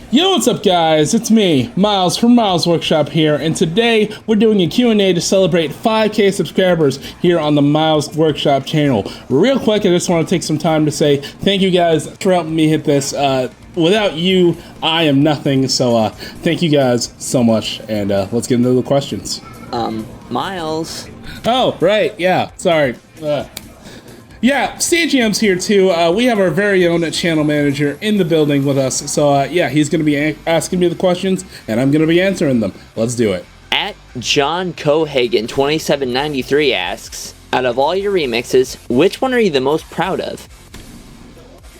Yo, what's up guys? It's me, Miles from Miles Workshop here, and today we're doing a Q&A to celebrate 5K subscribers here on the Miles Workshop channel. Real quick, I just want to take some time to say thank you guys for helping me hit this. Without you, I am nothing, so thank you guys so much, and let's get into the questions. Miles. Oh, right, yeah, sorry. Yeah, CGM's here too. We have our very own channel manager in the building with us. So yeah, he's going to be asking me the questions, and I'm going to be answering them. Let's do it. At John Cohagen 2793 asks, out of all your remixes, which one are you the most proud of?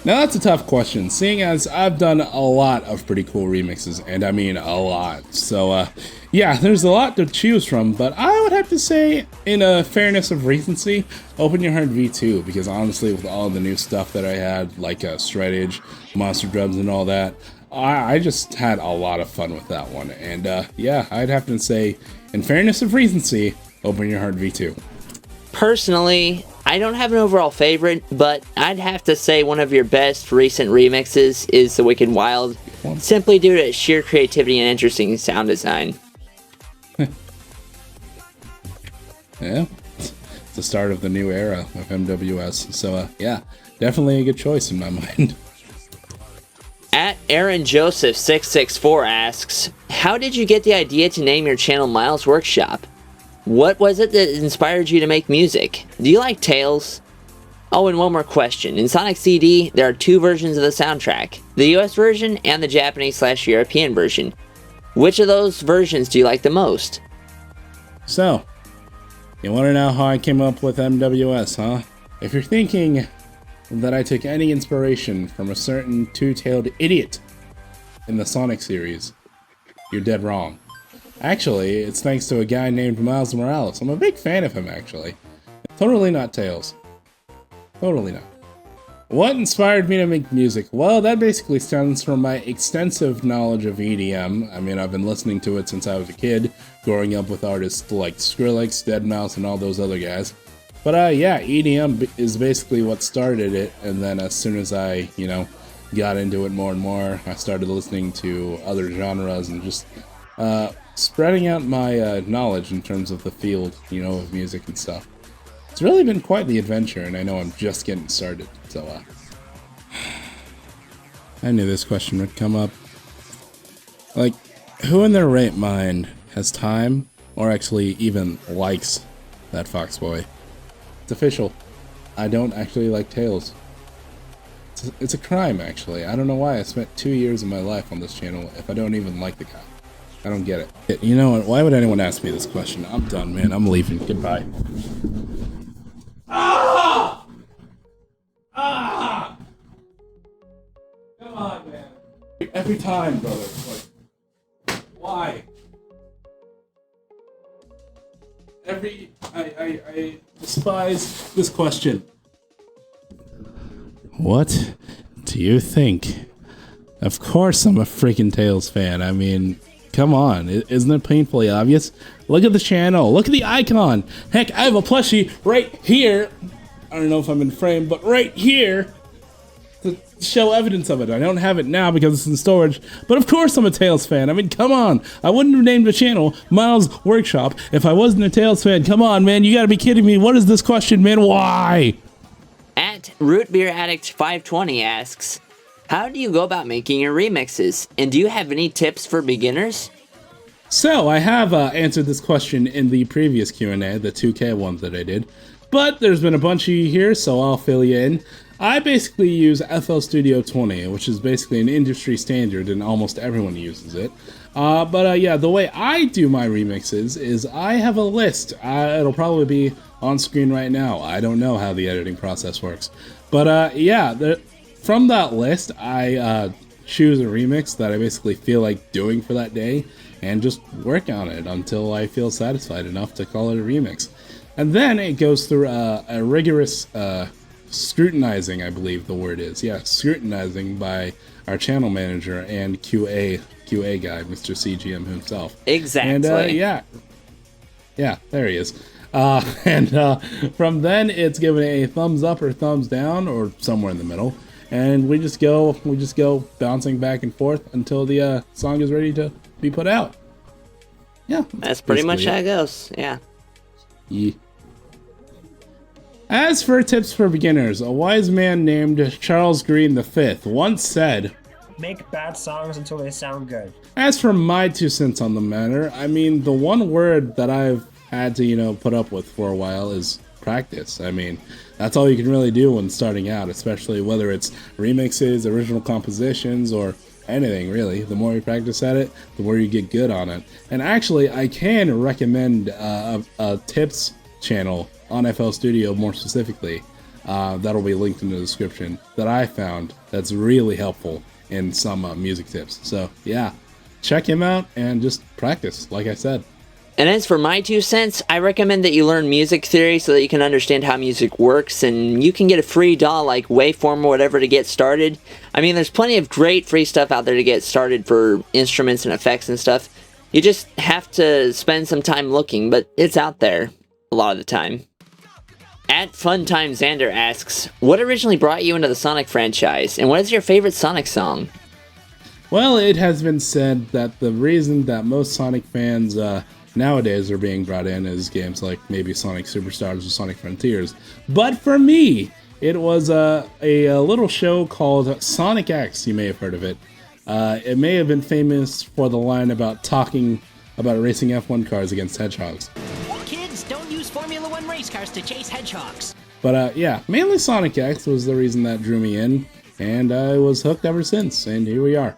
Now that's a tough question, seeing as I've done a lot of pretty cool remixes, and I mean a lot. So yeah, there's a lot to choose from, but I would have to say, in a fairness of recency, Open Your Heart V2, because honestly, with all the new stuff that I had, like Shreddage, Monster Drums, and all that, I just had a lot of fun with that one. And yeah, I'd have to say, in fairness of recency, Open Your Heart V2. Personally, I don't have an overall favorite, but I'd have to say one of your best recent remixes is The Wicked Wild, simply due to its sheer creativity and interesting sound design. Yeah, it's the start of the new era of MWS, so yeah, definitely a good choice in my mind. At Aaron Joseph 664 asks, how did you get the idea to name your channel Miles Workshop? What was it that inspired you to make music? Do you like Tales? Oh, and one more question. In Sonic CD, there are two versions of the soundtrack, the US version and the Japanese/European version. Which of those versions do you like the most? So, you want to know how I came up with MWS, huh? If you're thinking that I took any inspiration from a certain two-tailed idiot in the Sonic series, you're dead wrong. Actually, it's thanks to a guy named Miles Morales. I'm a big fan of him, actually. Totally not Tails. Totally not. What inspired me to make music? Well, that basically stems from my extensive knowledge of EDM. I mean, I've been listening to it since I was a kid, growing up with artists like Skrillex, Deadmau5, and all those other guys. But yeah, EDM is basically what started it, and then as soon as I, got into it more and more, I started listening to other genres and just spreading out my knowledge in terms of the field, of music and stuff. It's really been quite the adventure, and I know I'm just getting started, so I knew this question would come up. Like, who in their right mind has time, or actually even likes, that Fox Boy? It's official. I don't actually like Tails. It's a crime, actually. I don't know why I spent 2 years of my life on this channel if I don't even like the guy. I don't get it. You know what? Why would anyone ask me this question? I'm done, man. I'm leaving. Goodbye. Ah! Ah! Come on, man. Every time, brother. Like, why? I despise this question. What do you think? Of course I'm a freaking Tails fan. I mean, come on, isn't it painfully obvious? Look at the channel, look at the icon. Heck, I have a plushie right here. I don't know if I'm in frame, but right here to show evidence of it. I don't have it now because it's in storage, but of course I'm a Tails fan. I mean, come on. I wouldn't have named the channel Miles Workshop if I wasn't a Tails fan. Come on, man, you gotta be kidding me. What is this question, man? Why? At Root Beer Addict 520 asks, how do you go about making your remixes, and do you have any tips for beginners? So, I have answered this question in the previous Q&A, the 2K ones that I did, but there's been a bunch of you here, so I'll fill you in. I basically use FL Studio 20, which is basically an industry standard, and almost everyone uses it. But yeah, the way I do my remixes is I have a list. It'll probably be on screen right now. I don't know how the editing process works. But yeah, from that list, I choose a remix that I basically feel like doing for that day, and just work on it until I feel satisfied enough to call it a remix. And then it goes through a rigorous scrutinizing, I believe the word is. Yeah, scrutinizing by our channel manager and QA guy, Mr. CGM himself. Exactly. And yeah, there he is. And from then, it's given a thumbs up or thumbs down, or somewhere in the middle. and we just go bouncing back and forth until the song is ready to be put out. Yeah, that's pretty much how it goes. Yeah. As for tips for beginners, a wise man named Charles Green V once said, "Make bad songs until they sound good." As for my 2 cents on the matter, I mean, the one word that I've had to, put up with for a while is practice. I mean, that's all you can really do when starting out, especially whether it's remixes, original compositions, or anything really. The more you practice at it, the more you get good on it. And actually, I can recommend a tips channel on FL Studio more specifically. That'll be linked in the description, that I found that's really helpful in some music tips. So yeah, check him out and just practice, like I said. And as for my 2 cents, I recommend that you learn music theory so that you can understand how music works, and you can get a free DAW like Waveform or whatever to get started. I mean, there's plenty of great free stuff out there to get started for instruments and effects and stuff. You just have to spend some time looking, but it's out there a lot of the time. At Funtime Xander asks, what originally brought you into the Sonic franchise, and what is your favorite Sonic song? Well, it has been said that the reason that most Sonic fans nowadays are being brought in is games like maybe Sonic Superstars or Sonic Frontiers. But for me, it was a little show called Sonic X. You may have heard of it. It may have been famous for the line about talking about racing F1 cars against hedgehogs. Kids, don't use Formula One race cars to chase hedgehogs. But yeah, mainly Sonic X was the reason that drew me in, and I was hooked ever since, and here we are.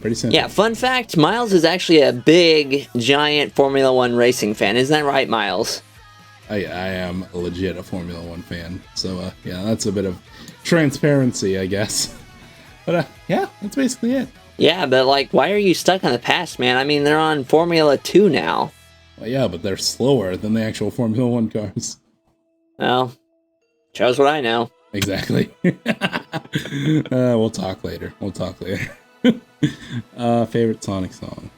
Pretty simple. Yeah, fun fact, Miles is actually a big, giant Formula One racing fan. Isn't that right, Miles? I am legit a Formula One fan, so yeah, that's a bit of transparency, I guess. But yeah, that's basically it. Yeah, but like, why are you stuck in the past, man? I mean, they're on Formula 2 now. Well, yeah, but they're slower than the actual Formula One cars. Well, shows what I know. Exactly. We'll talk later. Favorite Sonic song.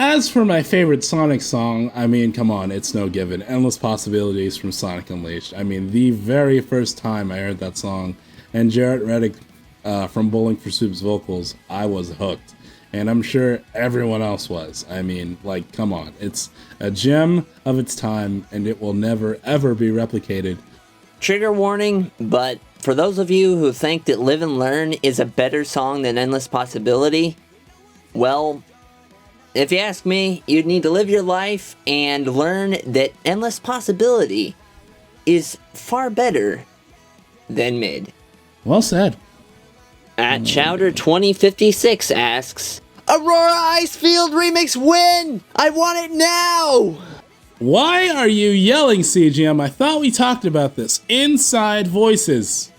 As for my favorite Sonic song, I mean, come on, it's no given. Endless Possibilities from Sonic Unleashed. I mean, the very first time I heard that song, and Jarrett Reddick from Bowling for Soup's vocals, I was hooked. And I'm sure everyone else was. I mean, like, come on. It's a gem of its time, and it will never, ever be replicated. Trigger warning, but for those of you who think that Live and Learn is a better song than Endless Possibility, well, if you ask me, you'd need to live your life and learn that Endless Possibility is far better than Mid. Well said. At Chowder 2056 asks, Aurora Icefield Remix win! I want it now! Why are you yelling, CGM? I thought we talked about this. Inside voices.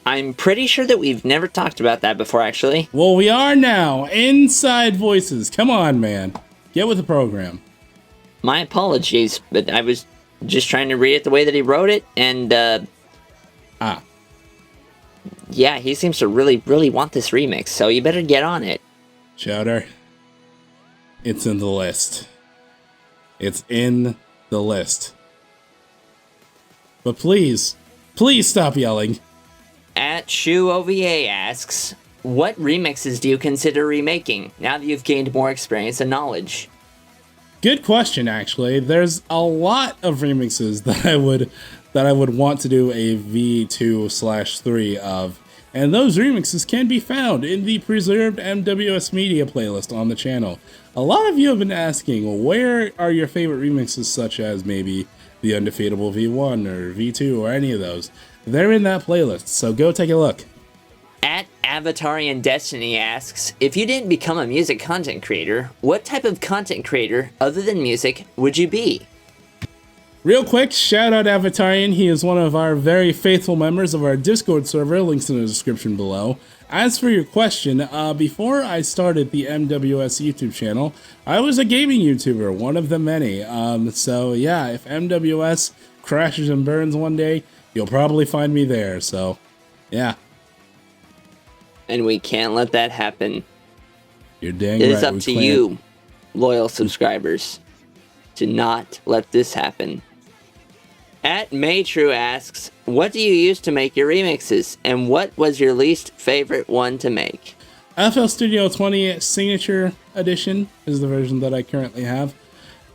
I'm pretty sure that we've never talked about that before, actually. Well, we are now. Inside voices. Come on, man. Get with the program. My apologies, but I was just trying to read it the way that he wrote it, and, yeah, he seems to really, really want this remix, so you better get on it. Chowder, it's in the list. It's in the list. But please stop yelling. At Shu OVA asks, what remixes do you consider remaking, now that you've gained more experience and knowledge? Good question, actually. There's a lot of remixes that I would want to do a V2/3 of, and those remixes can be found in the preserved MWS Media playlist on the channel. A lot of you have been asking, where are your favorite remixes, such as maybe the Undefeatable V1 or V2 or any of those? They're in that playlist, so go take a look. At Avatarian Destiny asks, if you didn't become a music content creator, what type of content creator, other than music, would you be? Real quick, shout out Avatarian. He is one of our very faithful members of our Discord server, links in the description below. As for your question, before I started the MWS YouTube channel, I was a gaming YouTuber, one of the many. So yeah, if MWS crashes and burns one day, you'll probably find me there, so yeah. And we can't let that happen. You're dang right. It is up to you, loyal subscribers, to not let this happen. At Maytrue asks, what do you use to make your remixes, and what was your least favorite one to make? FL Studio 20 Signature Edition is the version that I currently have.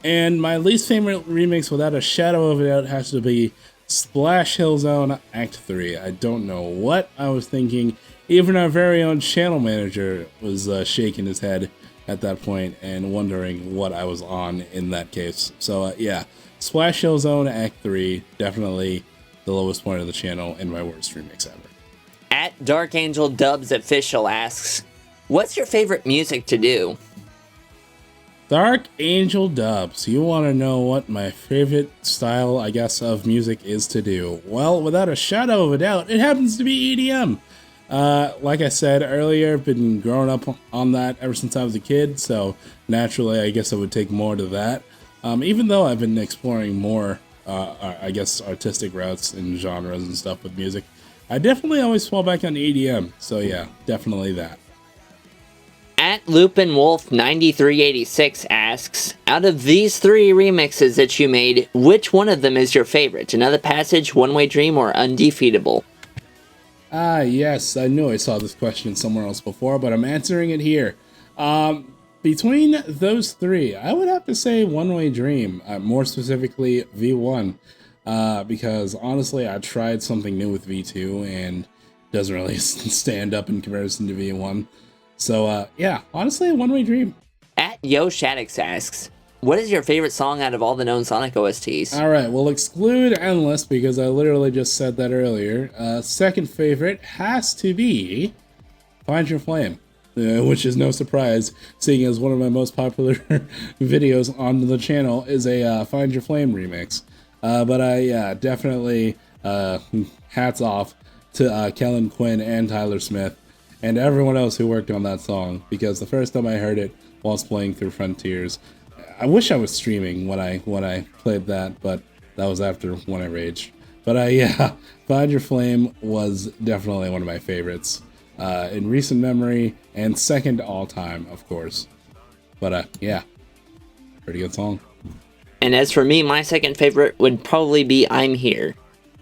And my least favorite remix, without a shadow of a doubt, has to be Splash Hill Zone Act 3. I don't know what I was thinking. Even our very own channel manager was shaking his head at that point and wondering what I was on in that case. So yeah, Splash Hill Zone Act 3, definitely the lowest point of the channel and my worst remix ever. At Dark Angel Dubs Official asks, what's your favorite music to do? Dark Angel Dubs, you want to know what my favorite style, I guess, of music is to do? Well, without a shadow of a doubt, it happens to be EDM. Like I said earlier, I've been growing up on that ever since I was a kid, so naturally I guess I would take more to that. Even though I've been exploring more, I guess, artistic routes and genres and stuff with music, I definitely always fall back on EDM, so yeah, definitely that. At Lupin Wolf 9386 asks, out of these 3 remixes that you made, which one of them is your favorite? Another Passage, One Way Dream, or Undefeatable? Ah, yes, I knew I saw this question somewhere else before, but I'm answering it here. Between those 3, I would have to say One Way Dream, more specifically V1, because honestly, I tried something new with V2 and it doesn't really stand up in comparison to V1. So, yeah, honestly, One Way Dream. At Yo Shaddix asks, what is your favorite song out of all the known Sonic OSTs? Alright, we'll exclude Endless because I literally just said that earlier. Second favorite has to be Find Your Flame, which is no surprise, seeing as one of my most popular videos on the channel is a Find Your Flame remix. But I definitely hats off to Kellen Quinn and Tyler Smith and everyone else who worked on that song, because the first time I heard it whilst playing through Frontiers, I wish I was streaming when I played that, but that was after when I raged. But yeah, Find Your Flame was definitely one of my favorites in recent memory, and second all time, of course. But yeah, pretty good song. And as for me, my second favorite would probably be I'm Here.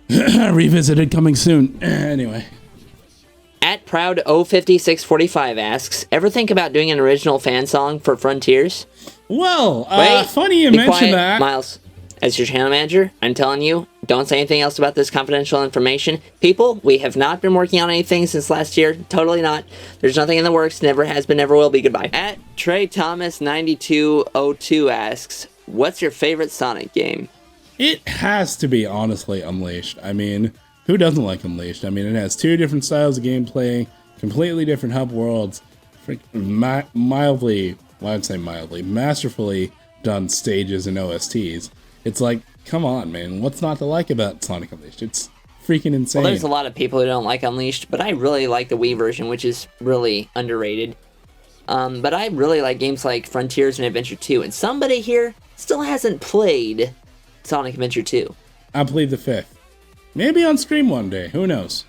Revisited coming soon. Anyway. At Proud 05645 asks, ever think about doing an original fan song for Frontiers? Well, Wait, funny you be mention quiet, that. Miles, as your channel manager, I'm telling you, don't say anything else about this confidential information. People, we have not been working on anything since last year. Totally not. There's nothing in the works. Never has been, never will be. Goodbye. At Trey Thomas 9202 asks, what's your favorite Sonic game? It has to be, honestly, Unleashed. I mean, who doesn't like Unleashed? I mean, it has 2 different styles of gameplay, completely different hub worlds, masterfully done stages and OSTs. It's like, come on, man, what's not to like about Sonic Unleashed? It's freaking insane. Well, there's a lot of people who don't like Unleashed, but I really like the Wii version, which is really underrated. But I really like games like Frontiers and Adventure 2, and somebody here still hasn't played Sonic Adventure 2. I played the 5th. Maybe on stream one day, who knows?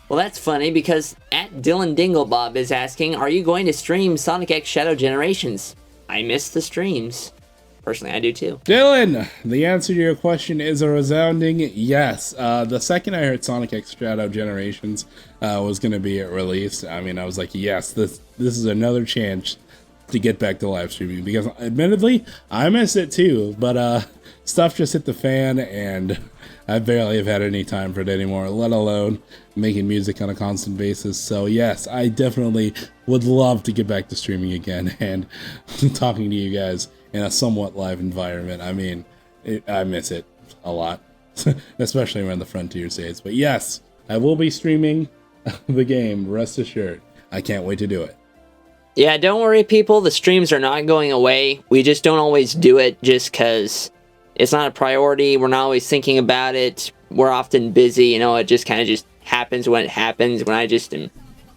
Well, that's funny, because at Dylan Dinglebob is asking, are you going to stream Sonic X Shadow Generations? I miss the streams. Personally, I do too. Dylan, the answer to your question is a resounding yes. The second I heard Sonic X Shadow Generations was going to be released, I mean, I was like, yes, this is another chance to get back to live streaming, because admittedly, I miss it too, but stuff just hit the fan, and I barely have had any time for it anymore, let alone making music on a constant basis. So yes, I definitely would love to get back to streaming again and talking to you guys in a somewhat live environment. I mean, I miss it a lot, especially around the Frontier days. But yes, I will be streaming the game, rest assured. I can't wait to do it. Yeah, don't worry, people. The streams are not going away. We just don't always do it just because it's not a priority. We're not always thinking about it. We're often busy. You know, it just kind of just happens when it happens. When I just am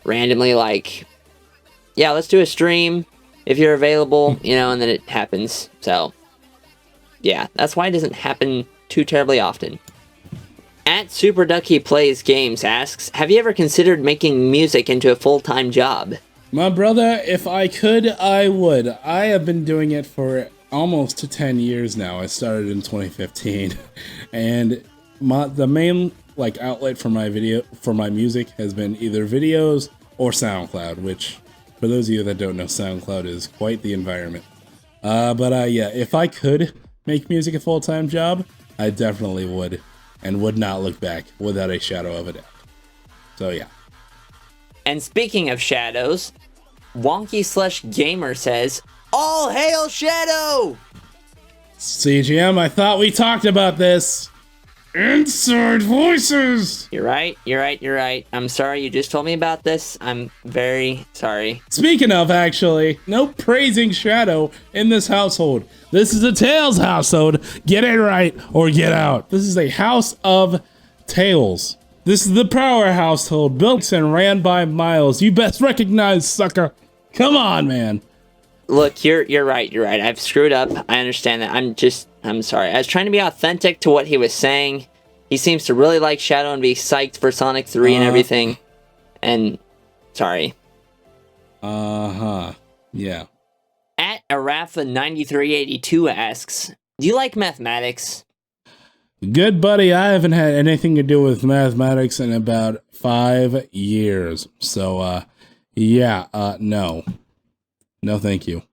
randomly like, yeah, let's do a stream if you're available, you know, and then it happens. So, yeah, that's why it doesn't happen too terribly often. At Super Ducky Plays Games asks, have you ever considered making music into a full-time job? My brother, if I could, I would. I have been doing it for almost 10 years now. I started in 2015, and the main like outlet for my music has been either videos or SoundCloud, which for those of you that don't know, SoundCloud is quite the environment. But yeah, if I could make music a full-time job, I definitely would, and would not look back without a shadow of a doubt. So yeah. And speaking of shadows, Wonky/Gamer says, "All hail Shadow!" CGM, I thought we talked about this. Inside voices! You're right. I'm sorry you just told me about this. I'm very sorry. Speaking of, actually, no praising Shadow in this household. This is a Tails household. Get it right or get out. This is a house of Tails. This is the Power household, built and ran by Miles. You best recognize, sucker. Come on, man. Look, you're right. I've screwed up. I understand that. I'm sorry. I was trying to be authentic to what he was saying. He seems to really like Shadow and be psyched for Sonic 3 and everything. And sorry. Yeah. At Arafa9382 asks, "Do you like mathematics?" Good buddy, I haven't had anything to do with mathematics in about 5 years. So, yeah, no. No, thank you.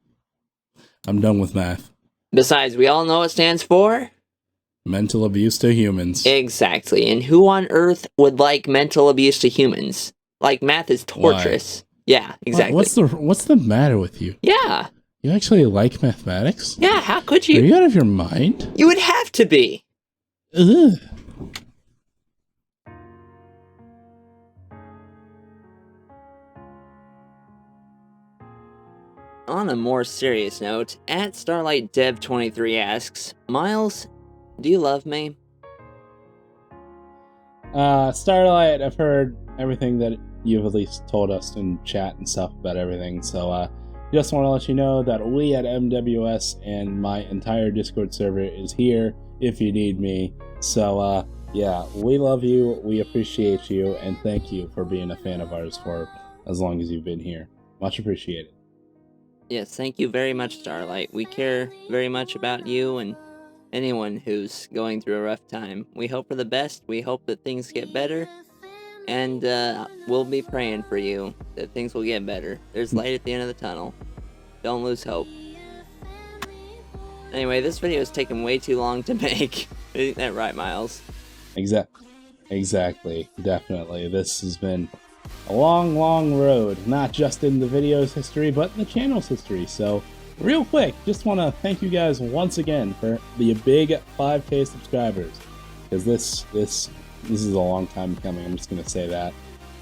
I'm done with math. Besides, we all know it stands for mental abuse to humans. Exactly. And who on earth would like mental abuse to humans? Like, math is torturous. Why? Yeah, exactly. What's the matter with you? Yeah. You actually like mathematics? Yeah, how could you? Are you out of your mind? You would have to be. Ugh. On a more serious note, at StarlightDev23 asks, "Miles, do you love me?" Starlight, I've heard everything that you've at least told us in chat and stuff about everything, so just want to let you know that we at MWS and my entire Discord server is here if you need me. So yeah, we love you, we appreciate you, and thank you for being a fan of ours for as long as you've been here. Much appreciated. Yes, thank you very much, Starlight. We care very much about you and anyone who's going through a rough time. We hope for the best. We hope that things get better. And we'll be praying for you that things will get better. There's light at the end of the tunnel. Don't lose hope. Anyway, this video is taking way too long to make. Isn't that right, Miles? Exactly. Definitely. This has been a long road, not just in the video's history, but in the channel's history. So, real quick, just want to thank you guys once again for the big 5K subscribers, because this is a long time coming. I'm just going to say that.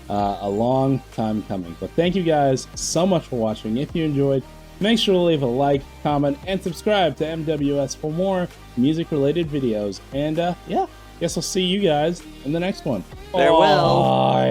A long time coming. But thank you guys so much for watching. If you enjoyed, make sure to leave a like, comment, and subscribe to MWS for more music-related videos. And yeah, guess I'll see you guys in the next one. Farewell. Bye.